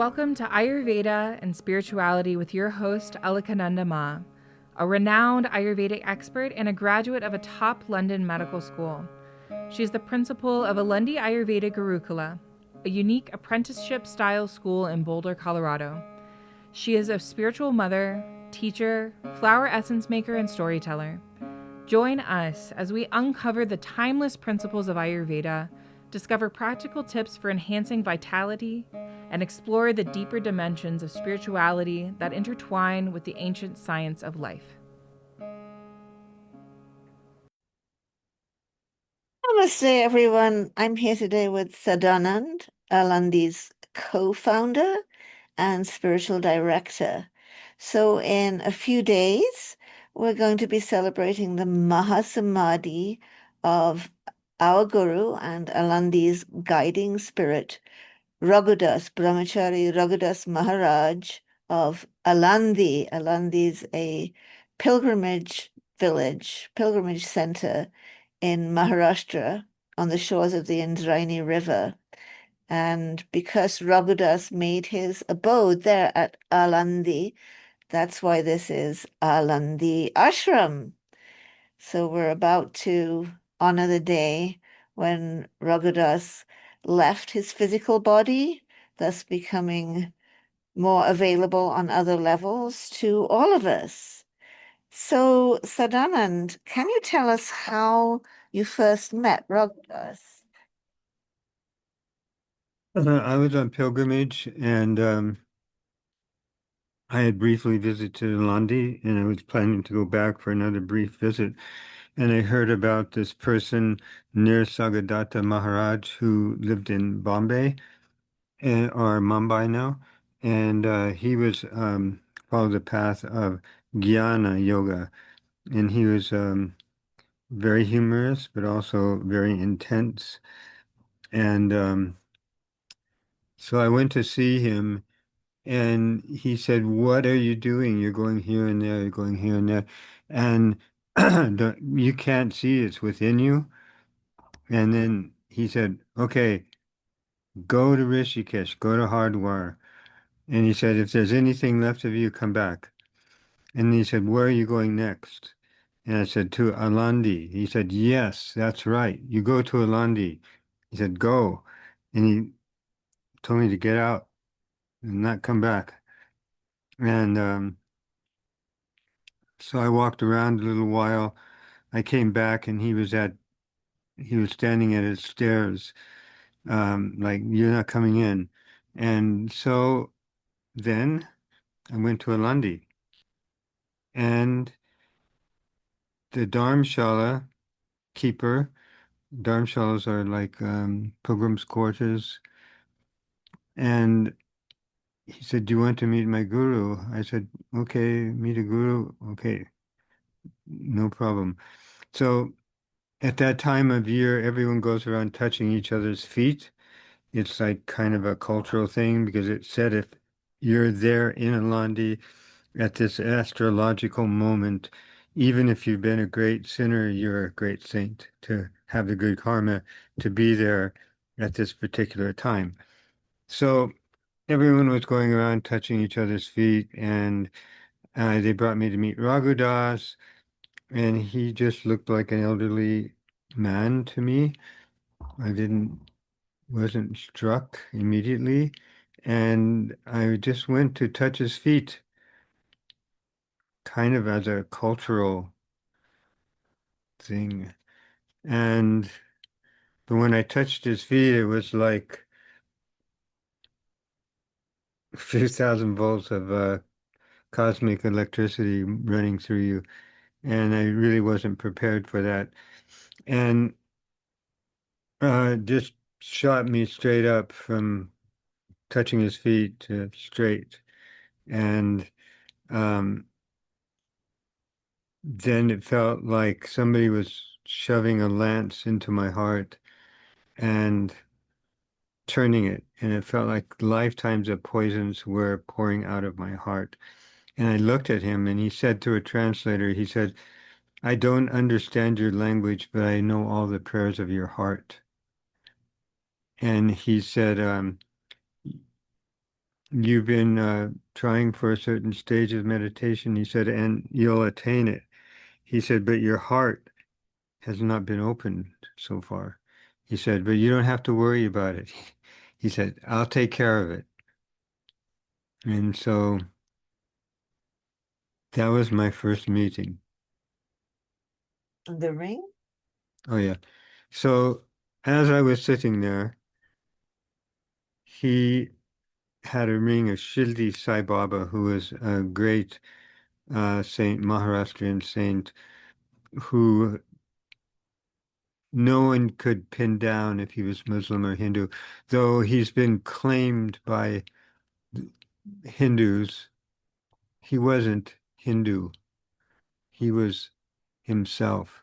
Welcome to Ayurveda and Spirituality with your host, Alakananda Ma, a renowned Ayurvedic expert and a graduate of a top London medical school. She is the principal of Alandi Ayurveda Gurukula, a unique apprenticeship-style school in Boulder, Colorado. She is a spiritual mother, teacher, flower essence maker, and storyteller. Join us as we uncover the timeless principles of Ayurveda, discover practical tips for enhancing vitality, and explore the deeper dimensions of spirituality that intertwine with the ancient science of life. Namaste, everyone. I'm here today with Sadananda, Alandi's co-founder and spiritual director. So in a few days, we're going to be celebrating the Mahasamadhi of our guru and Alandi's guiding spirit, Raghudas, Brahmachari Raghudas Maharaj of Alandi. Alandi's a pilgrimage village, pilgrimage center in Maharashtra on the shores of the Indrayani River. And because Raghudas made his abode there at Alandi, that's why this is Alandi Ashram. So we're about to honor the day when Raghudas left his physical body, thus becoming more available on other levels to all of us. So, Sadanand, can you tell us how you first met Raghudas? I was on pilgrimage and I had briefly visited Alandi and I was planning to go back for another brief visit. And I heard about this person near Sagadatta Maharaj who lived in Bombay or Mumbai now. And he was followed the path of Jnana Yoga. And he was very humorous, but also very intense. And so I went to see him. And he said, "What are you doing? You're going here and there, you're going here and there. And you can't see it's within you." And then he said, "Okay, go to Rishikesh, go to Hardwar." And he said, "If there's anything left of you, come back." And he said, "Where are you going next?" And I said, "To Alandi." He said, "Yes, that's right. You go to Alandi." He said, "Go." And he told me to get out and not come back. And so I walked around a little while. I came back and he was standing at his stairs, like, "You're not coming in." And so then I went to Alandi and the Dharamshala keeper, Dharamshalas are like pilgrims' quarters. And he said, "Do you want to meet my guru?" I said, "Okay, meet a guru. Okay, no problem." So at that time of year, everyone goes around touching each other's feet. It's like kind of a cultural thing because it said if you're there in Alandi at this astrological moment, even if you've been a great sinner, you're a great saint to have the good karma to be there at this particular time. So everyone was going around touching each other's feet, and they brought me to meet Raghudas, and he just looked like an elderly man to me. I didn't wasn't struck immediately, and I just went to touch his feet, kind of as a cultural thing. And but when I touched his feet, it was like a few thousand volts of cosmic electricity running through you, and I really wasn't prepared for that. And just shot me straight up from touching his feet to straight. And um, then it felt like somebody was shoving a lance into my heart and turning it. And it felt like lifetimes of poisons were pouring out of my heart. And I looked at him and he said through a translator, he said, "I don't understand your language, but I know all the prayers of your heart." And he said, you've been trying for a certain stage of meditation, he said, and you'll attain it. He said, but your heart has not been opened so far. He said, but you don't have to worry about it. He said, I'll take care of it. And so that was my first meeting. The ring? Oh, yeah. So as I was sitting there, he had a ring of Shildi Sai Baba, who was a great saint, Maharashtrian saint, who no one could pin down if he was Muslim or Hindu, though he's been claimed by Hindus. He wasn't Hindu. He was himself.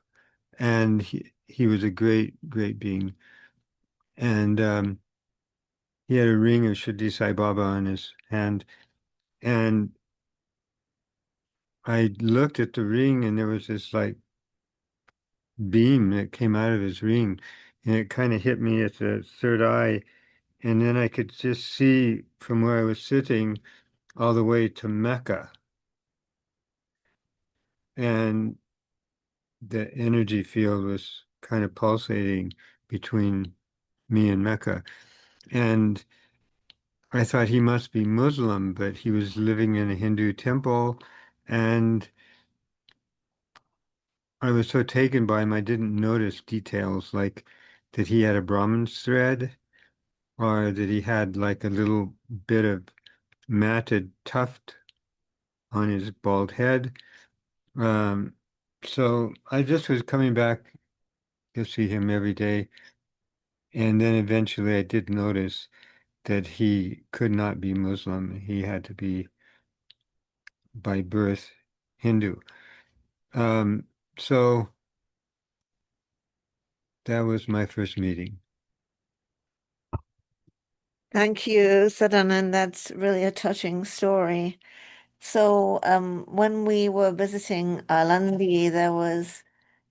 And he was a great, great being. And he had a ring of Shirdi Sai Baba on his hand. And I looked at the ring and there was this like beam that came out of his ring. And it kind of hit me at the third eye. And then I could just see from where I was sitting all the way to Mecca. And the energy field was kind of pulsating between me and Mecca. And I thought he must be Muslim, but he was living in a Hindu temple. And I was so taken by him, I didn't notice details like that he had a Brahmin's thread or that he had like a little bit of matted tuft on his bald head. Um, so I just was coming back to see him every day. And then eventually I did notice that he could not be Muslim. He had to be by birth Hindu. Um, so that was my first meeting. Thank you, Sadanand. That's really a touching story. So, when we were visiting Alandi, there was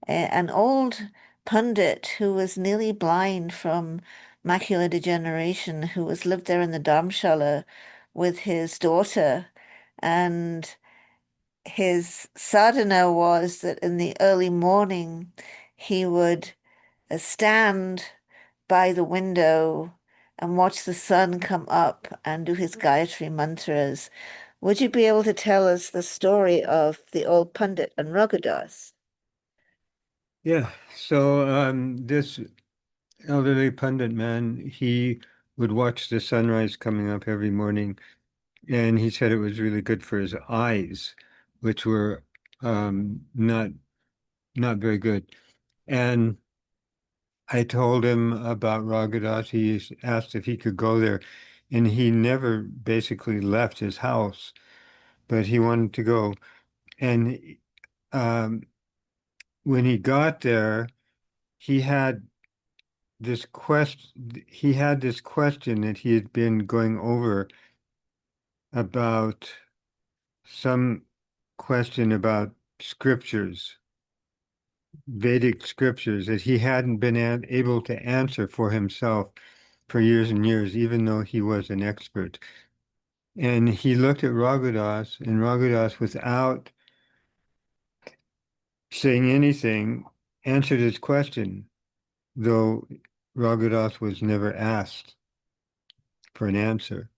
an old pundit who was nearly blind from macular degeneration, who was lived there in the Dharamshala with his daughter. And his sadhana was that in the early morning he would stand by the window and watch the sun come up and do his Gayatri mantras. Would you be able to tell us the story of the old pundit and Raghudas? Yeah. So this elderly pundit man, he would watch the sunrise coming up every morning, and he said it was really good for his eyes, which were not very good. And I told him about Raghudas. He asked if he could go there, and he never basically left his house, but he wanted to go. And um, when he got there, he had he had this question that he had been going over about some question about scriptures, Vedic scriptures, that he hadn't been able to answer for himself for years and years, even though he was an expert. And he looked at Raghudas, and Raghudas, without saying anything, answered his question, though Raghudas was never asked for an answer.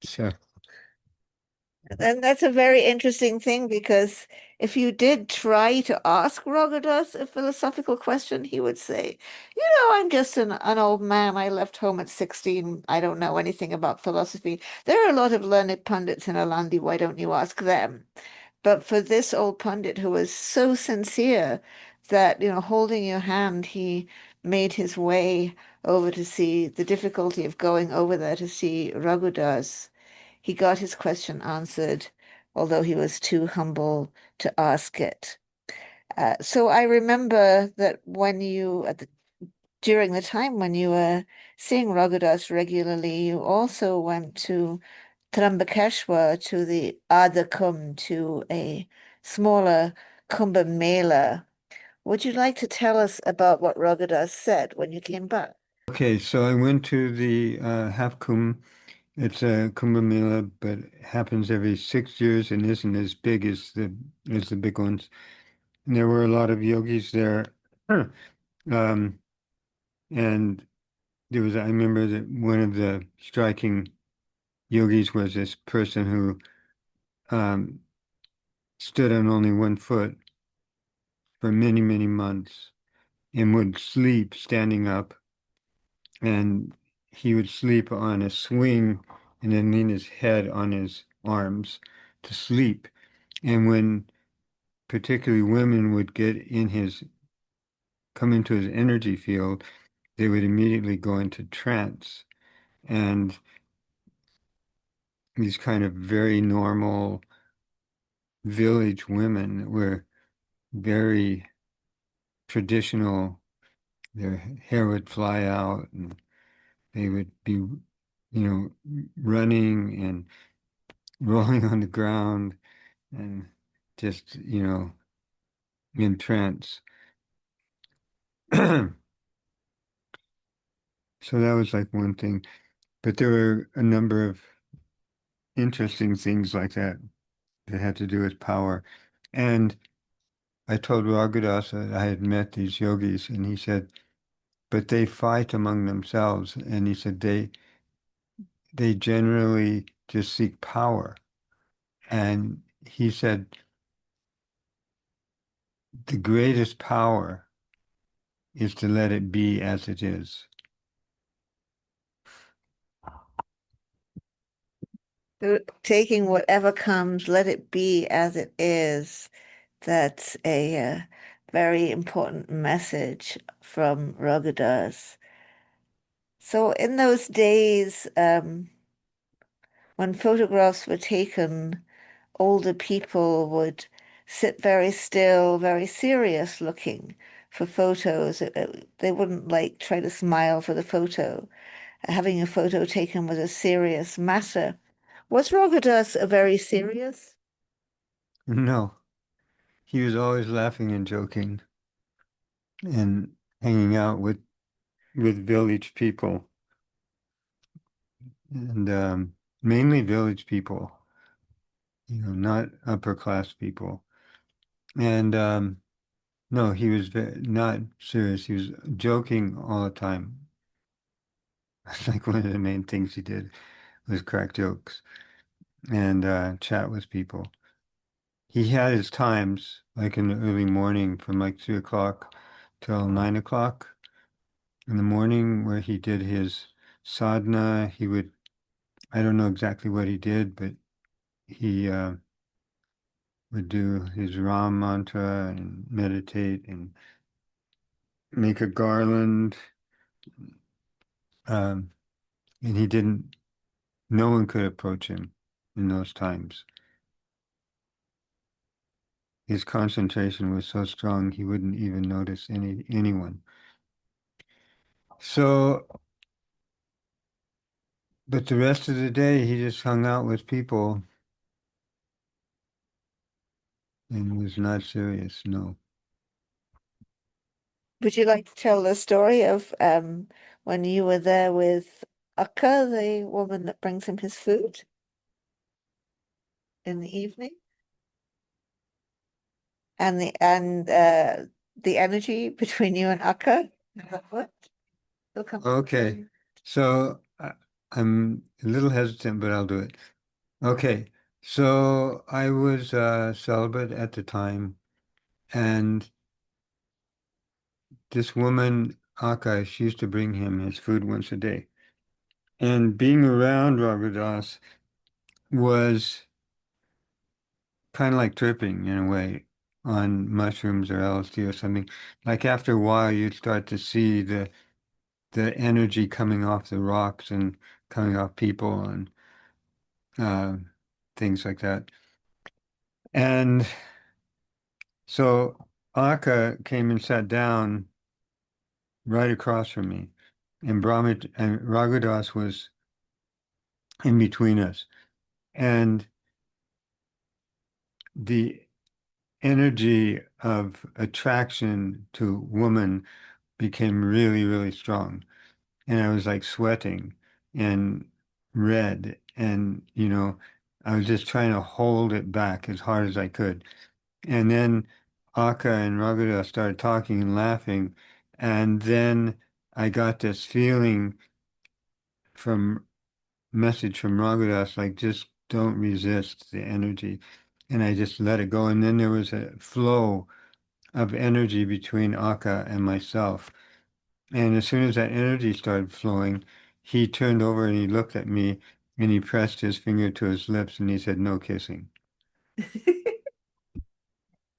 So, And that's a very interesting thing because if you did try to ask Raghudas a philosophical question, he would say, I'm just an old man. I left home at 16. I don't know anything about philosophy. There are a lot of learned pundits in Alandi. Why don't you ask them? But for this old pundit who was so sincere that, holding your hand, he made his way over to see the difficulty of going over there to see Raghudas. He got his question answered, although he was too humble to ask it. So I remember that during the time when you were seeing Raghudas regularly, you also went to Trambakeshwar to the Adha to a smaller Kumbh Mela. Would you like to tell us about what Raghudas said when you came back? Okay, so I went to the half Kumbh. It's a Kumbh Mela, but it happens every 6 years and isn't as big as the big ones. And there were a lot of yogis there. Um, and I remember that one of the striking yogis was this person who um, stood on only one foot for many, many months and would sleep standing up. And he would sleep on a swing and then lean his head on his arms to sleep. And when particularly women would come into his energy field, they would immediately go into trance. And these kind of very normal village women were very traditional. Their hair would fly out and they would be, running and rolling on the ground and just, in trance. So that was like one thing. But there were a number of interesting things like that that had to do with power. And I told Raghudas that I had met these yogis, and he said, but they fight among themselves. And he said they generally just seek power. And he said the greatest power is to let it be as it is. So taking whatever comes, let it be as it is. That's a very important message from Raghudas. So in those days, when photographs were taken, older people would sit very still, very serious looking for photos. They wouldn't like try to smile for the photo. Having a photo taken was a serious matter. Was Raghudas a very serious? No, he was always laughing and joking and hanging out with village people and mainly village people, not upper class people. And no, he was not serious. He was joking all the time. That's like one of the main things he did was crack jokes and chat with people. He had his times, like in the early morning from like 3 o'clock till 9 o'clock in the morning, where he did his sadhana. I don't know exactly what he did, but he would do his Ram mantra and meditate and make a garland. Um, and no one could approach him in those times. His concentration was so strong he wouldn't even notice anyone. So, but the rest of the day he just hung out with people and was not serious, no. Would you like to tell the story of when you were there with Akka, the woman that brings him his food in the evening? And the energy between you and Akka? What? He'll come back. Okay, so I'm a little hesitant, but I'll do it. Okay, so I was celibate at the time, and this woman, Akka, she used to bring him his food once a day. And being around Raghudas was kind of like tripping in a way on mushrooms or LSD or something. Like after a while, you'd start to see the energy coming off the rocks and coming off people and uh, things like that. And so Akka came and sat down right across from me, and Raghudas was in between us. And the energy of attraction to woman became really, really strong. and I was like sweating and red, and I was just trying to hold it back as hard as I could. And then Akka and Raghuda started talking and laughing, and then I got this feeling from message from Raghudas, like just don't resist the energy. And I just let it go. And then there was a flow of energy between Akka and myself. And as soon as that energy started flowing, he turned over and he looked at me and he pressed his finger to his lips and he said, "No kissing."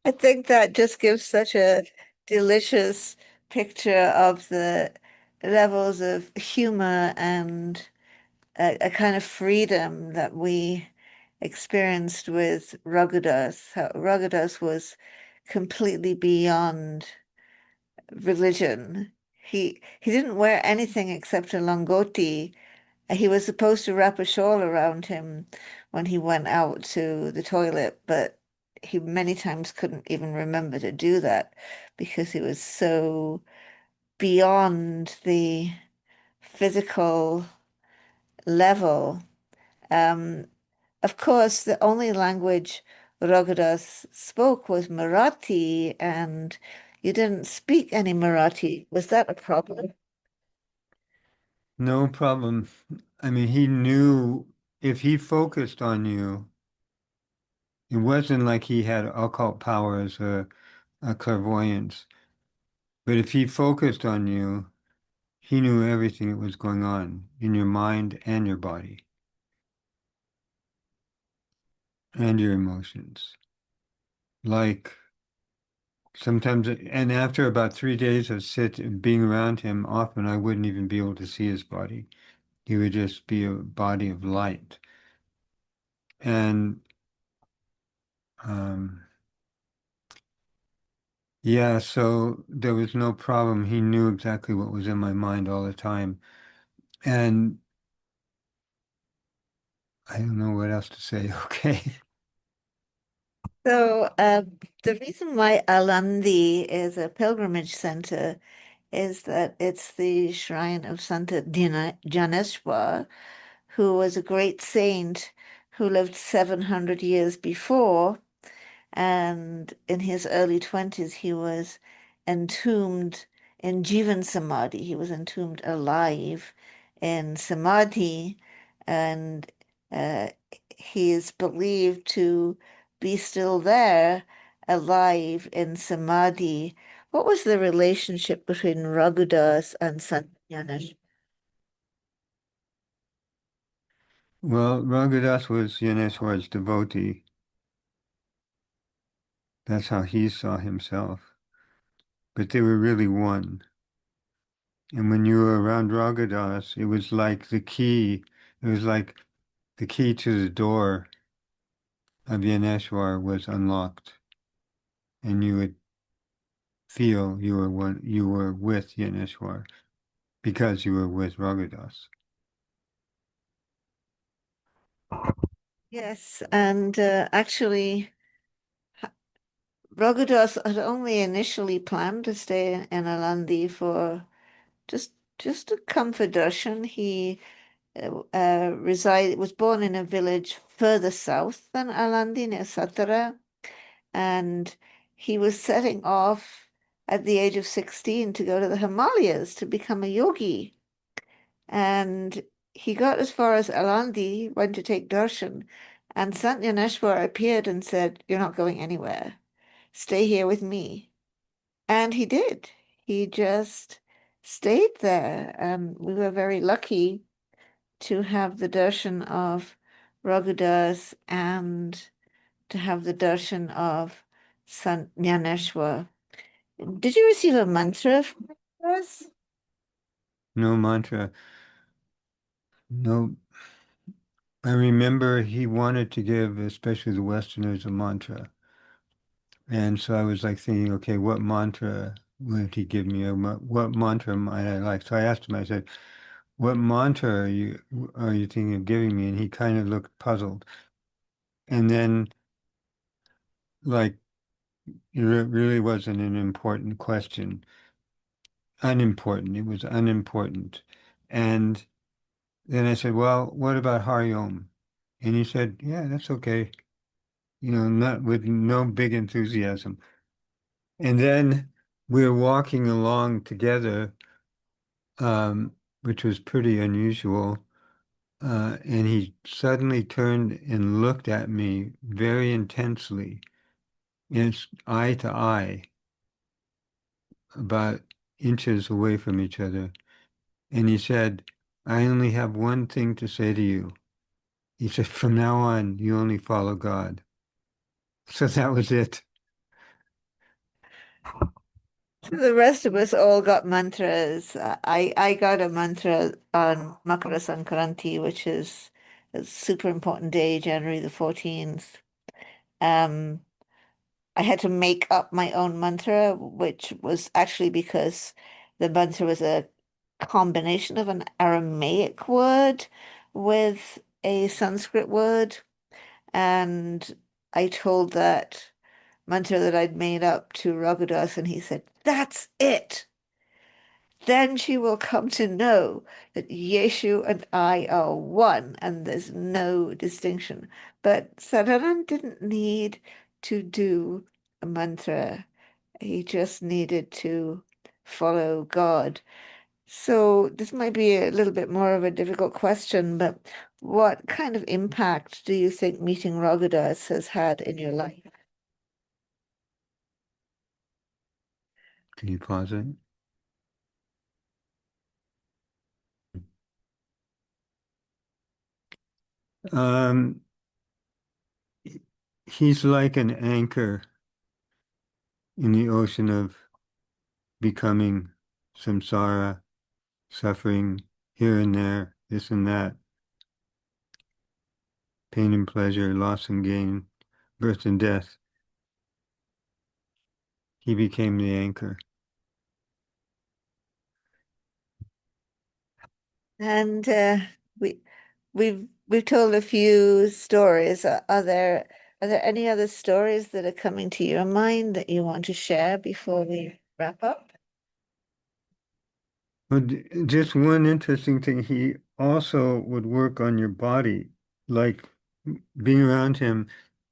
I think that just gives such a delicious picture of the levels of humor and a kind of freedom that we experienced with Raghudas. How Raghudas was completely beyond religion. He didn't wear anything except a langoti. He was supposed to wrap a shawl around him when he went out to the toilet, but he many times couldn't even remember to do that because he was so beyond the physical level. Um, of course, the only language Raghudas spoke was Marathi, and you didn't speak any Marathi. Was that a problem? No problem. I mean, he knew if he focused on you, it wasn't like he had occult powers or a clairvoyance. But if he focused on you, he knew everything that was going on in your mind and your body and your emotions. Like sometimes, and after about 3 days of being around him, often I wouldn't even be able to see his body. He would just be a body of light. And um, yeah, so there was no problem. He knew exactly what was in my mind all the time. And I don't know what else to say. Okay. So, the reason why Alandi is a pilgrimage center is that it's the shrine of Santa Janeswar, who was a great saint who lived 700 years before. And in his early 20s, he was entombed in Jivan Samadhi. He was entombed alive in Samadhi, and uh, he is believed to be still there, alive in Samadhi. What was the relationship between Raghudas and Sant Jnana? Well, Raghudas was Yaneswar's devotee. That's how he saw himself. But they were really one. And when you were around Raghudas, it was like the key. It was like the key to the door of Yaneshwar was unlocked, and you would feel you were one. You were with Yaneshwar because you were with Raghudas. Yes, and actually, Raghudas had only initially planned to stay in Alandi for just just to come for darshan. He was born in a village further south than Alandi near Satara, and he was setting off at the age of 16 to go to the Himalayas to become a yogi. And he got as far as Alandi, went to take darshan, and Sant Yaneshwar appeared and said, "You're not going anywhere. Stay here with me." And he did. He just stayed there. And we were very lucky to have the darshan of Raghudas and to have the darshan of Sant Jnaneshwar. Did you receive a mantra from us? No mantra. No. I remember he wanted to give, especially the Westerners, a mantra. And so I was like thinking, okay, what mantra would he give me? Or what mantra might I like? So I asked him, I said, what mantra are you thinking of giving me? And he kind of looked puzzled. And then like it really wasn't an important question. Unimportant. It was unimportant. And then I said, well, what about Hari Om? And he said, yeah, that's okay. Not with no big enthusiasm. And then we were walking along together, which was pretty unusual. And he suddenly turned and looked at me very intensely, and it's eye to eye, about inches away from each other. And he said, I only have one thing to say to you. He said, from now on, you only follow God. So that was it. So the rest of us all got mantras. I got a mantra on Makara Sankranti, which is a super important day, January the 14th. Um, I had to make up my own mantra, which was actually because the mantra was a combination of an Aramaic word with a Sanskrit word. And I told that mantra that I'd made up to Raghudas, and he said, that's it. Then she will come to know that Yeshu and I are one, and there's no distinction. But Sadananda didn't need to do a mantra. He just needed to follow God. So this might be a little bit more of a difficult question, but what kind of impact do you think meeting Raghudas has had in your life? Can you pause it? Um, he's like an anchor in the ocean of becoming samsara, suffering here and there, this and that, pain and pleasure, loss and gain, birth and death. He became the anchor. And we we've told a few stories. Are there any other stories that are coming to your mind that you want to share before we wrap up? But just one interesting thing, he also would work on your body, like being around him,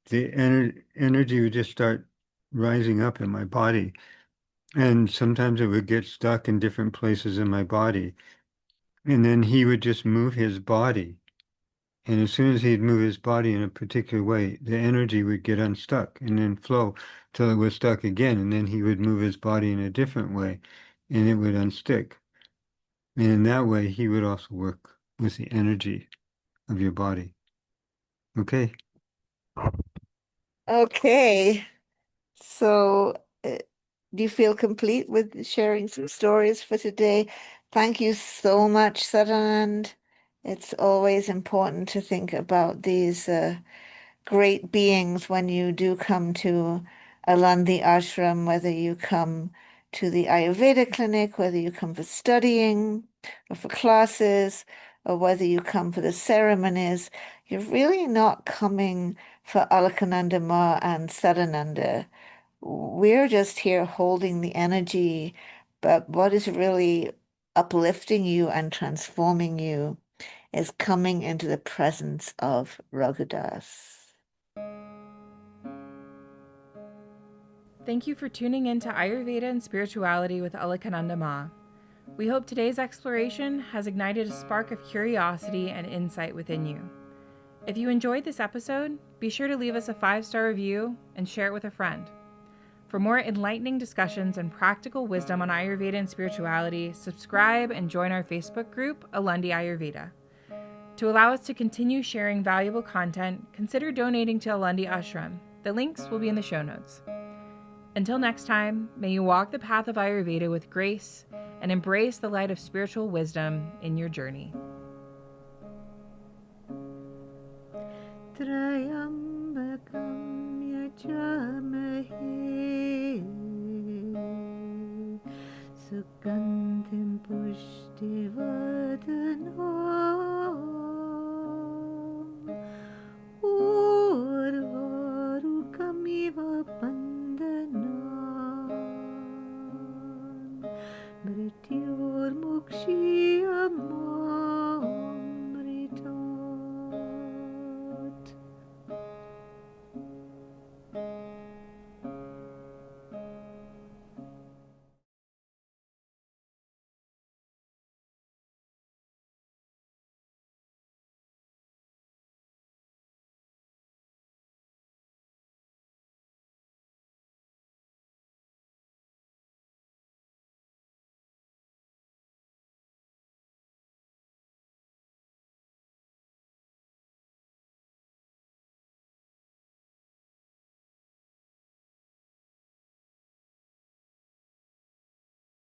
the energy would just start rising up in my body. And sometimes it would get stuck in different places in my body. And then he would just move his body. And as soon as he'd move his body in a particular way, the energy would get unstuck and then flow till it was stuck again. And then he would move his body in a different way and it would unstick. And in that way, he would also work with the energy of your body. Okay. Okay. So, uh, do you feel complete with sharing some stories for today? Thank you so much, Sadanand. It's always important to think about these great beings when you do come to Alandi ashram, whether you come to the Ayurveda clinic, whether you come for studying or for classes, or whether you come for the ceremonies. You're really not coming for Alakananda Ma and Sadananda. We're just here holding the energy, but what is really uplifting you and transforming you is coming into the presence of Raghudas. Thank you for tuning in to Ayurveda and Spirituality with Alakananda Ma. We hope today's exploration has ignited a spark of curiosity and insight within you. If you enjoyed this episode, be sure to leave us a 5-star review and share it with a friend. For more enlightening discussions and practical wisdom on Ayurveda and spirituality, subscribe and join our Facebook group, Alandi Ayurveda. To allow us to continue sharing valuable content, consider donating to Alandi Ashram. The links will be in the show notes. Until next time, may you walk the path of Ayurveda with grace and embrace the light of spiritual wisdom in your journey. Trayambakam yajamahe Sugandham